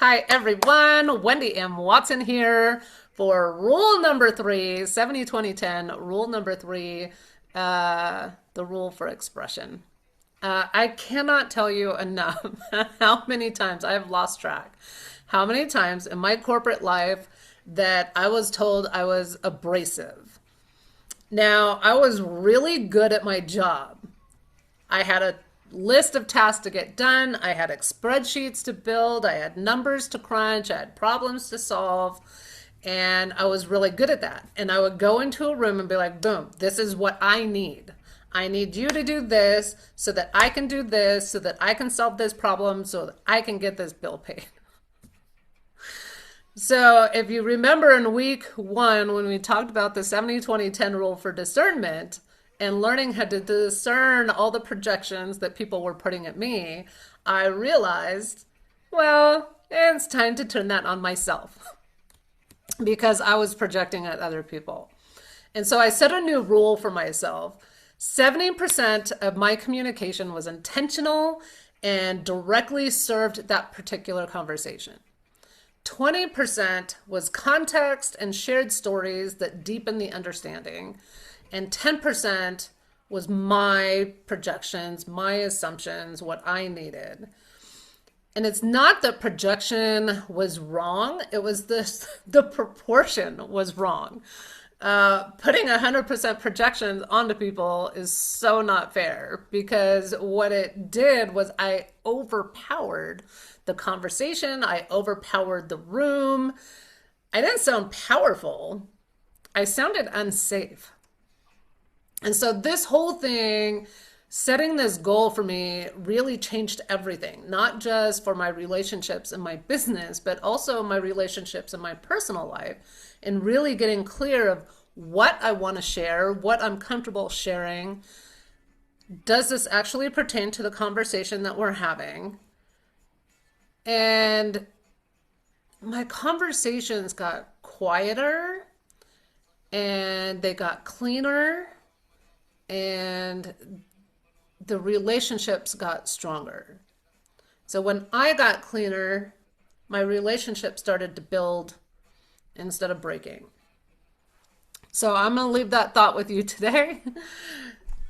Hi everyone, Wendy M. Watson here for rule number 3, 70-20-10, rule number 3, the rule for expression. I cannot tell you enough how many times I've lost track, how many times in my corporate life that I was told I was abrasive. Now, I was really good at my job. I had a list of tasks to get done. I had spreadsheets to build. I had numbers to crunch. I had problems to solve. And I was really good at that. And I would go into a room and be like, boom, this is what I need. I need you to do this so that I can do this, so that I can solve this problem, so that I can get this bill paid. So if you remember in week 1, when we talked about the 70-20-10 rule for discernment and learning how to discern all the projections that people were putting at me, I realized, well, it's time to turn that on myself because I was projecting at other people. And so I set a new rule for myself. 70% of my communication was intentional and directly served that particular conversation. 20% was context and shared stories that deepen the understanding. And 10% was my projections, my assumptions, what I needed. And it's not that projection was wrong. It was the proportion was wrong. Putting 100% projections onto people is so not fair because what it did was I overpowered the conversation. I overpowered the room. I didn't sound powerful. I sounded unsafe. And so this whole thing, setting this goal for me really changed everything, not just for my relationships and my business, but also my relationships in my personal life, and really getting clear of what I want to share, what I'm comfortable sharing. Does this actually pertain to the conversation that we're having? And my conversations got quieter and they got cleaner and the relationships got stronger. So when I got cleaner, my relationship started to build instead of breaking. So I'm going to leave that thought with you today.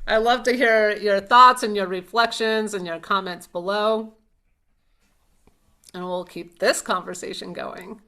I love to hear your thoughts and your reflections and your comments below. And we'll keep this conversation going.